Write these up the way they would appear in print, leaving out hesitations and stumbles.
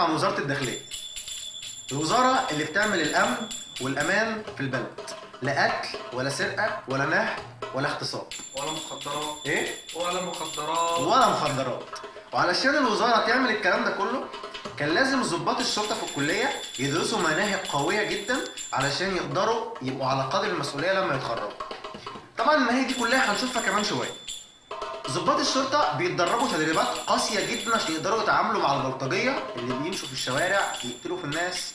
عن وزارة الداخلية. الوزارة اللي بتعمل الأمن والأمان في البلد، لا قتل ولا سرقة ولا نهب ولا اغتصاب ولا مخدرات. إيه؟ ولا مخدرات. ولا مخدرات. وعلشان الوزارة تعمل الكلام ده كله كان لازم ضباط الشرطة في الكلية يدرسوا مناهج قوية جدا علشان يقدروا يبقوا على قدر المسؤولية لما يتخرجوا. طبعا المناهج دي كلها هنشوفها كمان شوية. ضباط الشرطة بيتدربوا تدريبات قاسية جدا عشان يقدروا يتعاملوا مع البلطجية اللي بيمشوا في الشوارع يقتلوا في الناس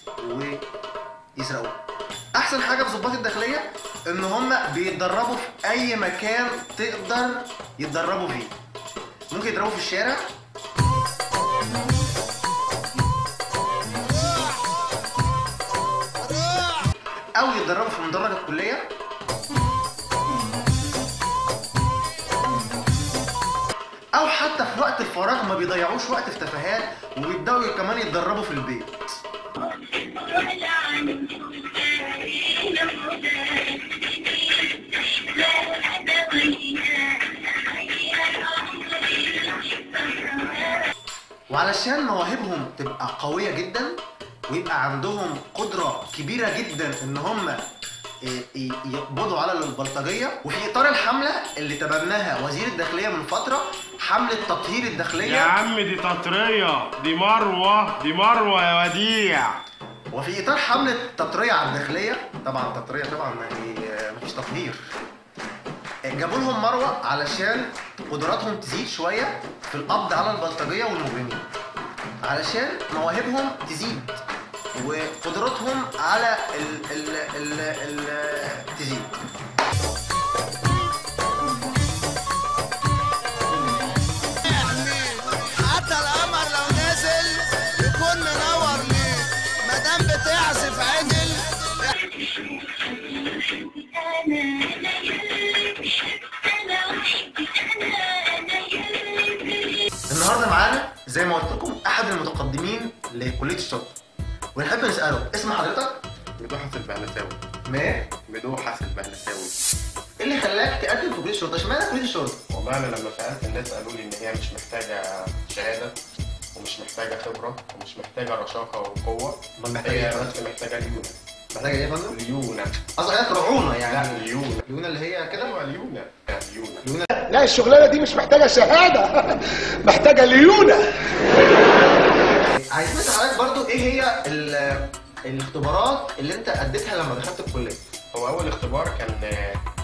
ويسرقوا. أحسن حاجة في ضباط الداخلية إن هم بيتدربوا في أي مكان تقدر يتدربوا فيه. ممكن يتدربوا في الشارع، أو يتدربوا في مدرج الكلية، أو حتى في وقت الفراغ ما بيضيعوش وقت في تفاهات وبيبدأوا كمان يتدربوا في البيت. وعلشان مواهبهم تبقى قوية جدا ويبقى عندهم قدرة كبيرة جدا ان هم يقبضوا على البلطجية، وفي اطار الحملة اللي تبناها وزير الداخلية من فترة، حملة تطهير الداخلية. يا عم دي تطرية، دي مروة يا وديع. وفي اطار حملة تطرية على الداخلية، طبعا تطرية طبعا مفيش تطهير، جابوا لهم مروة علشان قدراتهم تزيد شوية في القبض على البلطجية والمجرمين، علشان مواهبهم تزيد وقدراتهم على تزيد. حتى القمر لو نزل يكون منور ليه مادام بتعزف عدل. النهارده معانا زي ما قلت لكم احد المتقدمين لكليه الشرطه، ونحب نساله اسم حضرتك؟ مدوحة البهلساوي. ما؟ مدوحة البهلساوي. ايه اللي خلاك تقدم في كليه الشرطه؟ اشمعنى كليه الشرطه؟ والله انا لما سالت الناس قالوا لي ان هي مش محتاجه شهاده ومش محتاجه خبره ومش محتاجه رشاقه وقوه، امال محتاجه هي ايه؟ بس محتاجه ليونه. محتاجه ايه يا فندم؟ ليونه. قصدك حضرتك رعونه يعني؟ لا ليونه. ليونه اللي هي كده؟ ايوه ليونه. ليونه. لا الشغلانه دي مش محتاجه شهاده محتاجه ليونه. عايزين نسال حضرتك برضو ايه هي الاختبارات اللي انت اديتها لما دخلت الكليه؟ هو اول اختبار كان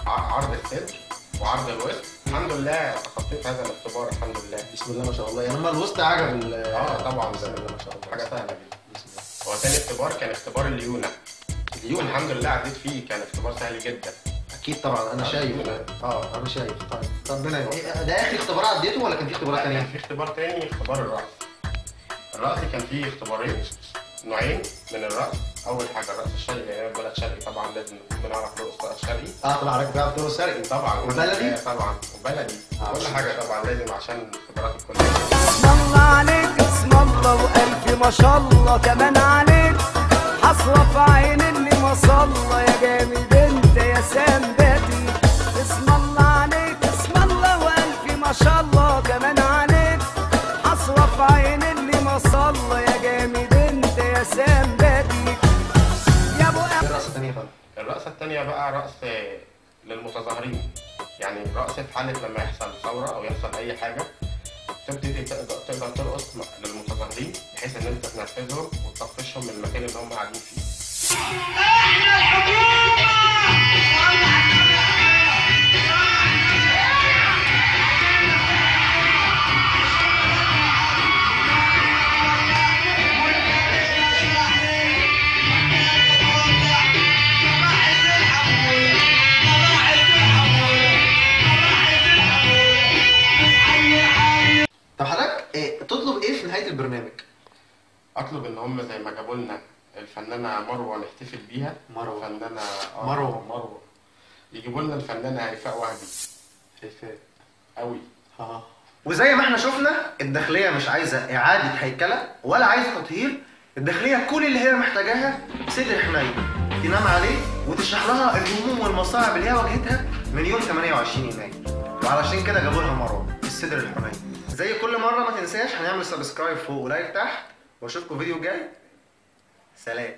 عرض الصدر وعرض الوسط. الحمد لله تخطيت هذا الاختبار الحمد لله. بسم الله ما شاء الله. يعني هم الوسط عجب طبعا بسم الله ما شاء الله. حاجه سهله جدا. هو ثاني اختبار كان اختبار الليونه. الليونه الحمد لله عديت فيه، كان اختبار سهل جدا. اكيد طبعا انا شايف. انا شايف. طيب ربنا يوفقك. ده اخر اختبار عديته ولا كان في اختبارات ثانيه؟ كان في اختبار تاني، اختبار الرأس. الرأس كان فيه اختبارين، نوعين من الرأس. أول حاجة الرأس الشرقي، لأن بلد شرقي طبعا لازم نكون بنعرف نرقص رأس شرقي. طبعا حضرتك بتعرف ترقص شرقي. طبعا. وبلدي؟ طبعا وبلدي. كل حاجة طبعا لازم عشان اختبارات الكلية. اسم الله عليك، اسم الله وألف ما شاء الله كمان عليك. حصرة في عين اللي ما صلى يا جامد انت يا سندتي. اسم الله عليك، اسم الله وألف ما شاء الله كمان عليك. حصرة في عين اللي ما صلى يا جامد انت يا سندتي. يا ابو الرقصه الثانيه فندم؟ الرقصة التانية بقى رقص للمتظاهرين، يعني رقصة حالة لما يحصل ثورة أو يحصل أي حاجة تبتدي تقدر ترقص للمتظاهرين بحيث إن أنت تنفذهم وتطفشهم من المكان اللي هم قاعدين فيه. احنا الحكومة! طب حضرتك تطلب ايه في نهايه البرنامج؟ اطلب ان هم زي ما جابوا لنا الفنانه مروه نحتفل بيها. مروه. فنانه مروه. يجيبوا لنا الفنانه هيفاء وهبي. هيفاء قوي. وزي ما احنا شفنا الداخليه مش عايزه اعاده هيكله ولا عايزه تطهير. الداخليه كل اللي هي محتاجاها صدر حنين تنام عليه وتشرح لها الهموم والمصاعب اللي هي واجهتها من يوم 28 يناير. وعلشان كده جابوا لها مروه الصدر الحنين. زي كل مره ما تنساش هنعمل سبسكرايب فوق ولايك تحت واشوفكم فيديو جاي. سلام.